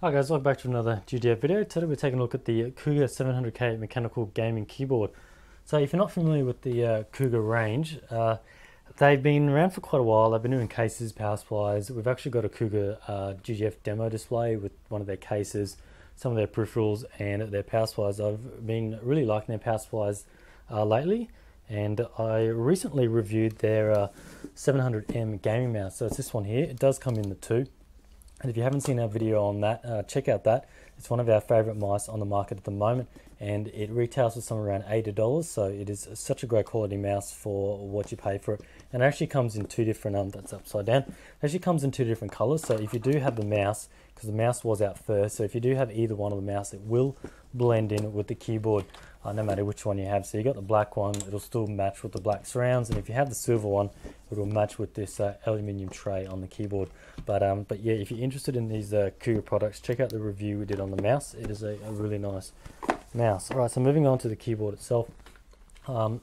Hi guys, welcome back to another GDF video. Today we're taking a look at the Cougar 700K mechanical gaming keyboard. So if you're not familiar with the Cougar range, they've been around for quite a while. They've been doing cases, power supplies. We've actually got a Cougar GDF demo display with one of their cases, some of their peripherals and their power supplies. I've been really liking their power supplies lately, and I recently reviewed their 700M gaming mouse. So it's this one here. It does come in the two. And if you haven't seen our video on that, check out that. It's one of our favorite mice on the market at the moment, and it retails for somewhere around $80. So it is such a great quality mouse for what you pay for it. And it actually comes in two different, that's upside down. It actually comes in two different colors. So if you do have the mouse, because the mouse was out first, so if you do have either one of the mouse, it will blend in with the keyboard, no matter which one you have. So you got the black one, it'll still match with the black surrounds, and if you have the silver one, it will match with this aluminium tray on the keyboard. But yeah, if you're interested in these Cougar products, check out the review we did on the mouse. It is a really nice mouse. Alright, so moving on to the keyboard itself.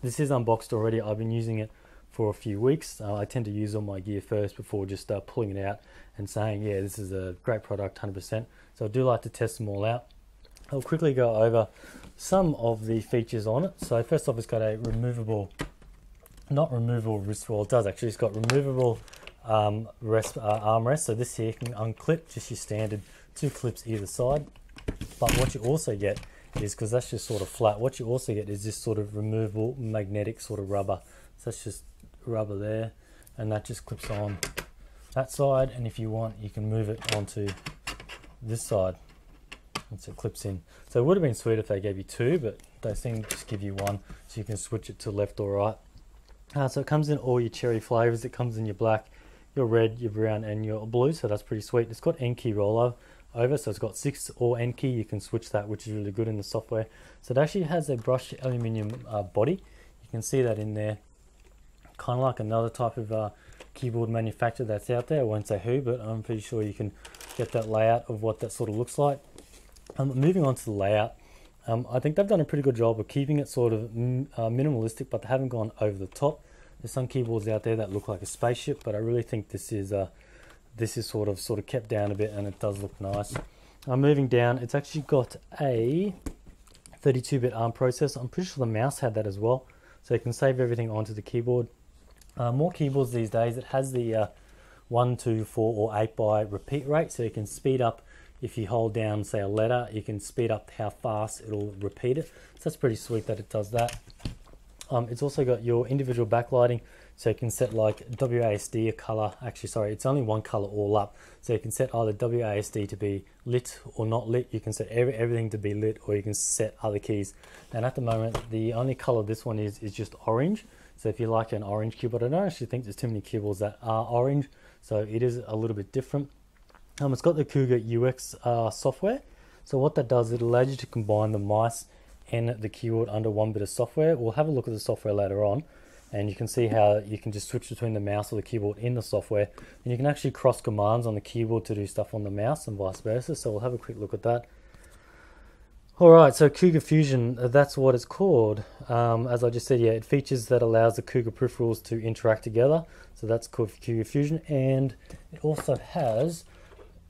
This is unboxed already. I've been using it for a few weeks. I tend to use all my gear first before just pulling it out and saying, yeah, this is a great product, 100%. So I do like to test them all out. I'll quickly go over some of the features on it. So first off, it's got a removable, not removable wrist, well it does actually, it's got removable armrest. So this here can unclip, just your standard 2 clips either side. But what you also get is, because that's just sort of flat, what you also get is this sort of removable magnetic sort of rubber. So that's just rubber there, and that just clips on that side, and if you want you can move it onto this side once it clips in. So it would have been sweet if they gave you two, but they seem to just give you one, so you can switch it to left or right. So it comes in all your cherry flavors. It comes in your black, your red, your brown and your blue, so that's pretty sweet. It's got N key rollover over, so it's got 6 or N key. You can switch that, which is really good in the software. So it actually has a brushed aluminium body. You can see that in there, kind of like another type of keyboard manufacturer that's out there. I won't say who, but I'm pretty sure you can get that layout of what that sort of looks like. Moving on to the layout, I think they've done a pretty good job of keeping it sort of minimalistic, but they haven't gone over the top. There's some keyboards out there that look like a spaceship, but I really think this is sort of kept down a bit, and it does look nice. Moving down, it's actually got a 32-bit ARM processor. I'm pretty sure the mouse had that as well, so you can save everything onto the keyboard. More keyboards these days, it has the 1, 2, 4 or 8 by repeat rate, so you can speed up. If you hold down, say, a letter, you can speed up how fast it'll repeat it. So that's pretty sweet that it does that. It's also got your individual backlighting, so you can set like WASD a color. Actually, sorry, it's only one color all up. So you can set either WASD to be lit or not lit. You can set everything to be lit, or you can set other keys. And at the moment, the only color this one is just orange. So if you like an orange keyboard, I don't actually think there's too many keyboards that are orange, so it is a little bit different. It's got the Cougar UX software. So what that does, it allows you to combine the mice and the keyboard under one bit of software. We'll have a look at the software later on, and you can see how you can just switch between the mouse or the keyboard in the software, and you can actually cross commands on the keyboard to do stuff on the mouse and vice versa. So we'll have a quick look at that. Alright, so Cougar Fusion, that's what it's called. As I just said, yeah, it features that allows the Cougar peripherals to interact together. So that's called Cougar Fusion, and it also has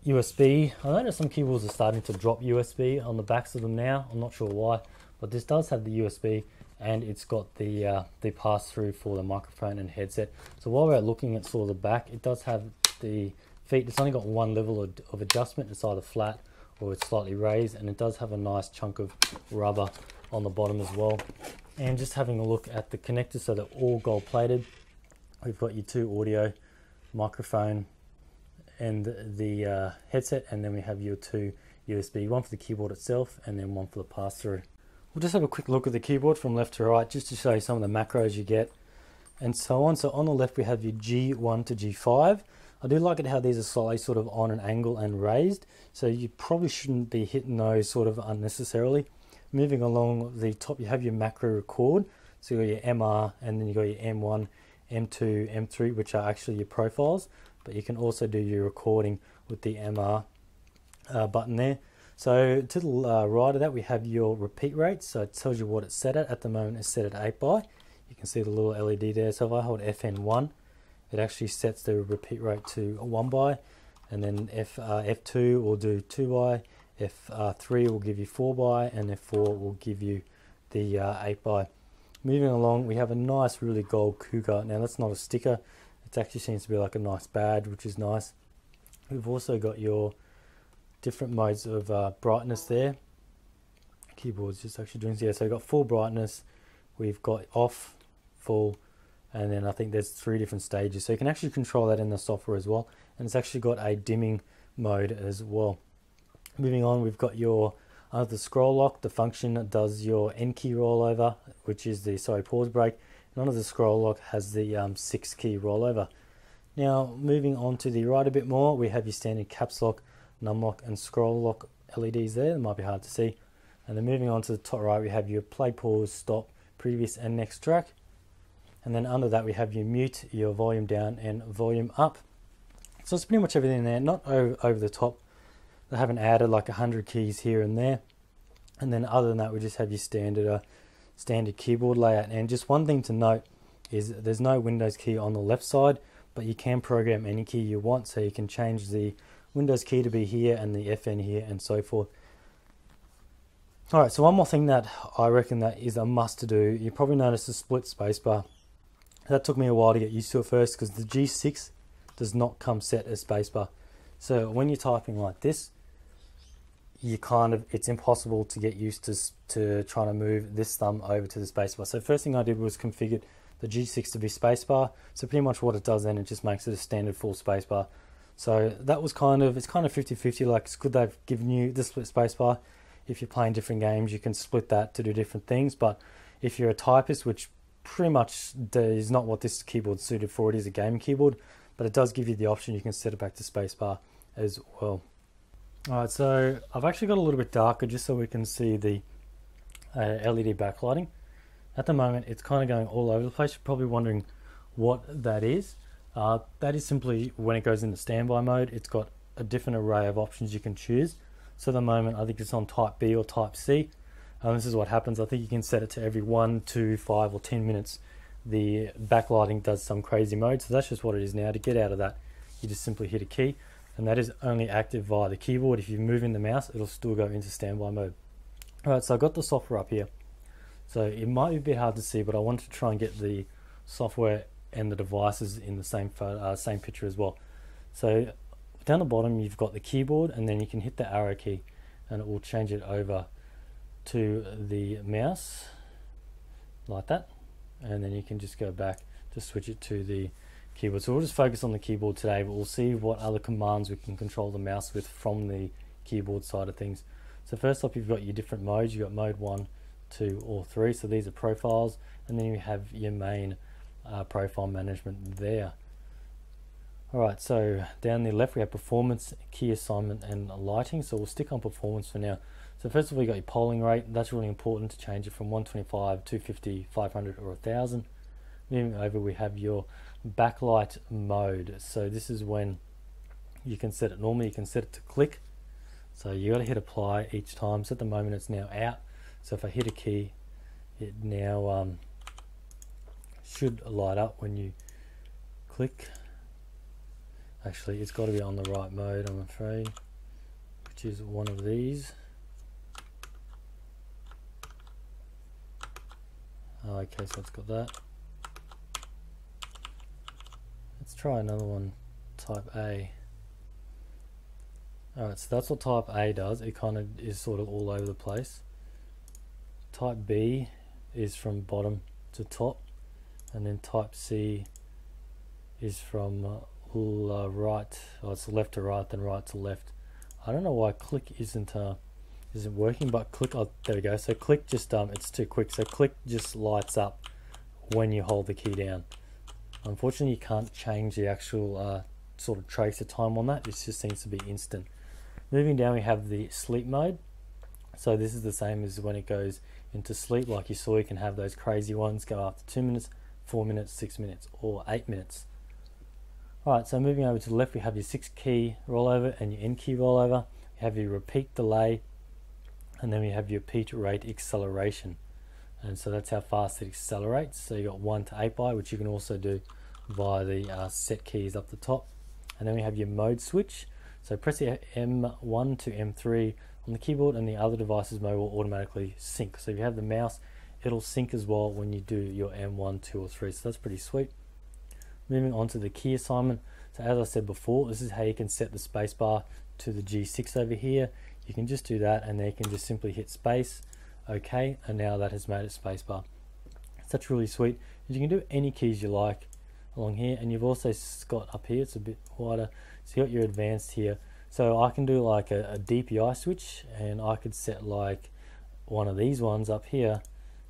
USB. I noticed some keyboards are starting to drop USB on the backs of them now. I'm not sure why, but this does have the USB, and it's got the pass-through for the microphone and headset. So while we're looking at sort of the back, it does have the feet. It's only got one level of adjustment. It's either flat or it's slightly raised, and it does have a nice chunk of rubber on the bottom as well. And just having a look at the connectors, so they're all gold plated. We've got your 2 audio, microphone and the headset, and then we have your 2 USB, one for the keyboard itself and then one for the pass-through. We'll just have a quick look at the keyboard from left to right, just to show you some of the macros you get and so on. So on the left we have your G1 to G5. I do like it how these are slightly sort of on an angle and raised, so you probably shouldn't be hitting those sort of unnecessarily. Moving along the top, you have your macro record, so you got your MR, and then you got your M1, M2, M3, which are actually your profiles, but you can also do your recording with the MR button there. So to the right of that, we have your repeat rate, so it tells you what it's set at. At the moment it's set at 8 by. You can see the little LED there. So if I hold FN1, it actually sets the repeat rate to 1 by. and then F2 will do 2x, F3 will give you 4x, and F4 will give you the 8x. Moving along, we have a nice really gold Cougar. Now that's not a sticker, it actually seems to be like a nice badge, which is nice. We've also got your different modes of brightness there. Keyboard's just actually doing, yeah, so we've got full brightness, we've got off, full, and then I think there's 3 different stages, so you can actually control that in the software as well, and it's actually got a dimming mode as well. Moving on, we've got your under the scroll lock, the function that does your N key rollover, which is the pause break, and under the scroll lock has the 6 key rollover. Now moving on to the right a bit more, we have your standard caps lock, num lock and scroll lock LEDs there. It might be hard to see. And then moving on to the top right, we have your play, pause, stop, previous and next track. And then under that we have your mute, your volume down and volume up. So it's pretty much everything there, not over the top. They haven't added like 100 keys here and there. And then other than that, we just have your standard keyboard layout. And just one thing to note is there's no Windows key on the left side, but you can program any key you want. So you can change the Windows key to be here and the FN here and so forth. Alright, so one more thing that I reckon that is a must to do. You probably noticed the split spacebar. That took me a while to get used to at first because the G6 does not come set as spacebar. So when you're typing like this, it's impossible to get used to trying to move this thumb over to the spacebar. So first thing I did was configure the G6 to be spacebar. So pretty much what it does then, it just makes it a standard full spacebar. So that was it's kind of 50-50, like it's good they've given you the split spacebar. If you're playing different games, you can split that to do different things. But if you're a typist, which pretty much is not what this keyboard's suited for, it is a gaming keyboard, but it does give you the option, you can set it back to spacebar as well. Alright, so I've actually got a little bit darker just so we can see the LED backlighting. At the moment, it's kind of going all over the place. You're probably wondering what that is. That is simply when it goes into standby mode, it's got a different array of options you can choose. So at the moment, I think it's on type B or type C. This is what happens. I think you can set it to every 1, 2, 5 or 10 minutes. The backlighting does some crazy mode. So that's just what it is now. To get out of that, you just simply hit a key. And that is only active via the keyboard. If you move in the mouse, it'll still go into standby mode. Alright, so I've got the software up here. So it might be a bit hard to see, but I wanted to try and get the software and the devices in the same picture as well. So down the bottom you've got the keyboard, and then you can hit the arrow key and it will change it over to the mouse like that, and then you can just go back to switch it to the keyboard. So we'll just focus on the keyboard today, but we'll see what other commands we can control the mouse with from the keyboard side of things. So first up, you've got your different modes. You've got mode 1, 2 or 3, so these are profiles, and then you have your main profile management there. Alright, so down the left we have performance, key assignment and lighting. So we'll stick on performance for now. So first of all, you got your polling rate. That's really important to change it from 125, 250, 500 or 1000. Moving over, we have your backlight mode. So this is when you can set it. Normally you can set it to click, so you got to hit apply each time. So at the moment it's now out, so if I hit a key, it now should light up when you click. Actually, it's got to be on the right mode, I'm afraid, which is one of these. Okay, so it's got that. Let's try another one, type A. Alright, so that's what type A does. It kind of is sort of all over the place. Type B is from bottom to top, and then type C is from right, it's left to right, then right to left. I don't know why click isn't working, but click, there we go. So click just it's too quick. So click just lights up when you hold the key down. Unfortunately, you can't change the actual sort of tracer time on that. It just seems to be instant. Moving down, we have the sleep mode. So this is the same as when it goes into sleep. Like you saw, you can have those crazy ones go after 2 minutes, 4 minutes, 6 minutes, or 8 minutes. Alright, so moving over to the left, we have your 6 key rollover and your N key rollover. You have your repeat delay, and then we have your repeat rate acceleration. And so that's how fast it accelerates. So you got 1 to 8 by, which you can also do via the set keys up the top. And then we have your mode switch. So press the M1 to M3 on the keyboard, and the other device's mode will automatically sync. So if you have the mouse, it'll sync as well when you do your M1, 2 or 3. So that's pretty sweet. Moving on to the key assignment. So as I said before, this is how you can set the spacebar to the G6 over here. You can just do that, and then you can just simply hit space, OK, and now that has made it spacebar. So that's really sweet. You can do any keys you like along here, and you've also got up here, it's a bit wider, so you got your advanced here. So I can do like a DPI switch, and I could set like one of these ones up here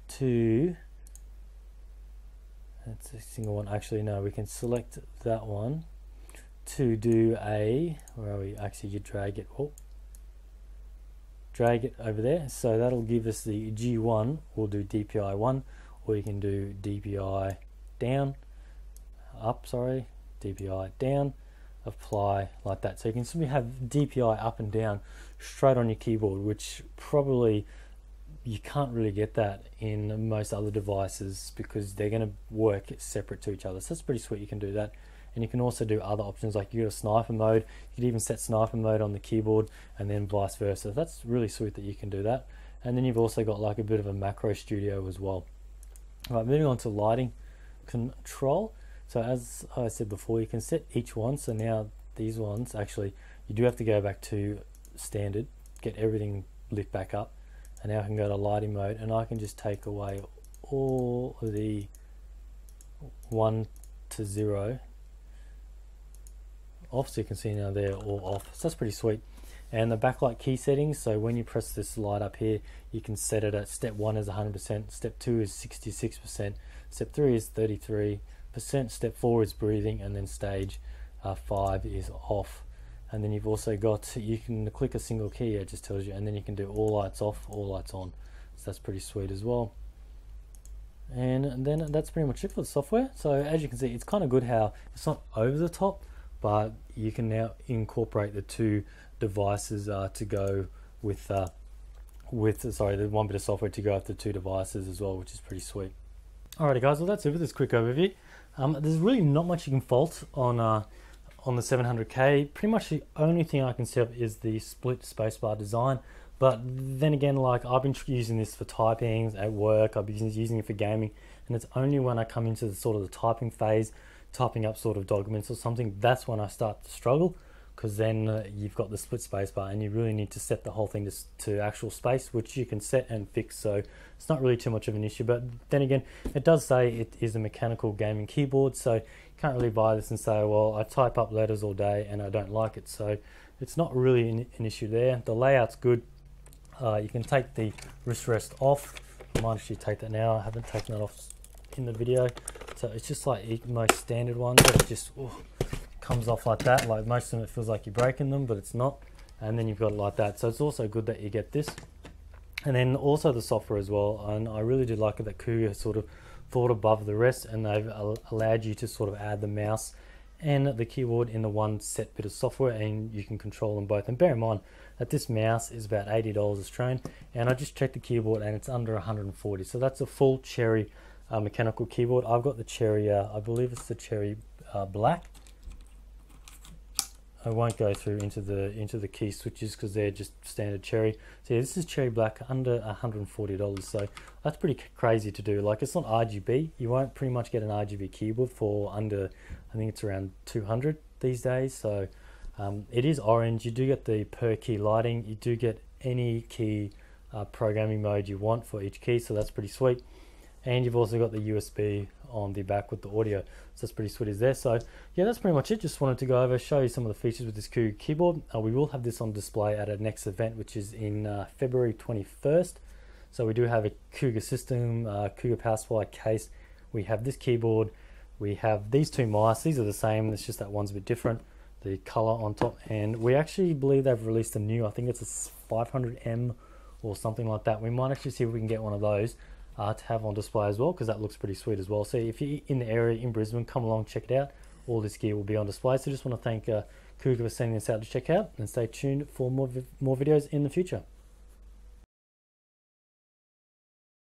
to, that's a single one, actually no, we can select that one to do a, where are we, actually you drag it, oh, drag it over there, so that'll give us the G1, we'll do DPI 1, or you can do DPI down, up, sorry, DPI down, apply, like that. So you can simply have DPI up and down straight on your keyboard, which probably you can't really get that in most other devices because they're going to work separate to each other. So that's pretty sweet, you can do that. And you can also do other options, like you got a sniper mode, you could even set sniper mode on the keyboard and then vice versa. That's really sweet that you can do that. And then you've also got like a bit of a macro studio as well. All right, moving on to lighting control. So as I said before, you can set each one. So now these ones, actually, you do have to go back to standard, get everything lit back up. And now I can go to lighting mode, and I can just take away all of the 1 to 0 off, so you can see now they're all off. So that's pretty sweet. And the backlight key settings, so when you press this light up here, you can set it at step 1 is 100%, step 2 is 66%, step 3 is 33%, step 4 is breathing, and then stage 5 is off. And then you've also got, you can click a single key, it just tells you, and then you can do all lights off, all lights on. So that's pretty sweet as well. And then that's pretty much it for the software. So as you can see, it's kind of good how it's not over the top, but you can now incorporate the two devices to go with the one bit of software to go with the two devices as well, which is pretty sweet. Alrighty guys, well that's it for this quick overview. There's really not much you can fault on the 700K. Pretty much the only thing I can see up is the split spacebar design. But then again, like I've been using this for typing at work, I've been using it for gaming, and it's only when I come into the sort of the typing phase, typing up sort of documents or something, that's when I start to struggle, because then you've got the split spacebar and you really need to set the whole thing to actual space, which you can set and fix, so it's not really too much of an issue. But then again, it does say it is a mechanical gaming keyboard, so you can't really buy this and say, well, I type up letters all day and I don't like it. So it's not really an issue there. The layout's good. You can take the wrist rest off. I might actually take that now, I haven't taken that off in the video. So it's just like most standard ones, it just comes off like that. Like most of them, it feels like you're breaking them, but it's not. And then you've got it like that. So it's also good that you get this. And then also the software as well. And I really do like it that Cougar sort of thought above the rest, and they've allowed you to sort of add the mouse and the keyboard in the one set bit of software, and you can control them both. And bear in mind that this mouse is about $80 Australian, and I just checked the keyboard and it's under 140. So that's a full Cherry mechanical keyboard. I've got the Cherry, I believe it's the Cherry Black. I won't go through into the key switches because they're just standard Cherry. So yeah, this is Cherry Black, under $140. So that's pretty crazy to do. Like, it's not RGB. You won't pretty much get an RGB keyboard for under, I think it's around 200 these days. So it is orange. You do get the per key lighting. You do get any key programming mode you want for each key. So that's pretty sweet. And you've also got the USB on the back with the audio, so that's pretty sweet is there. So yeah, that's pretty much it. Just wanted to go over, show you some of the features with this Cougar keyboard. We will have this on display at our next event, which is in February 21st. So we do have a Cougar system, Cougar power supply case. We have this keyboard. We have these two mice. These are the same. It's just that one's a bit different. The color on top, and we actually believe they've released a new, I think it's a 500M or something like that. We might actually see if we can get one of those to have on display as well, because that looks pretty sweet as well. So if you're in the area in Brisbane, come along, check it out. All this gear will be on display. So just want to thank Cougar for sending this out to check out, and stay tuned for more videos in the future.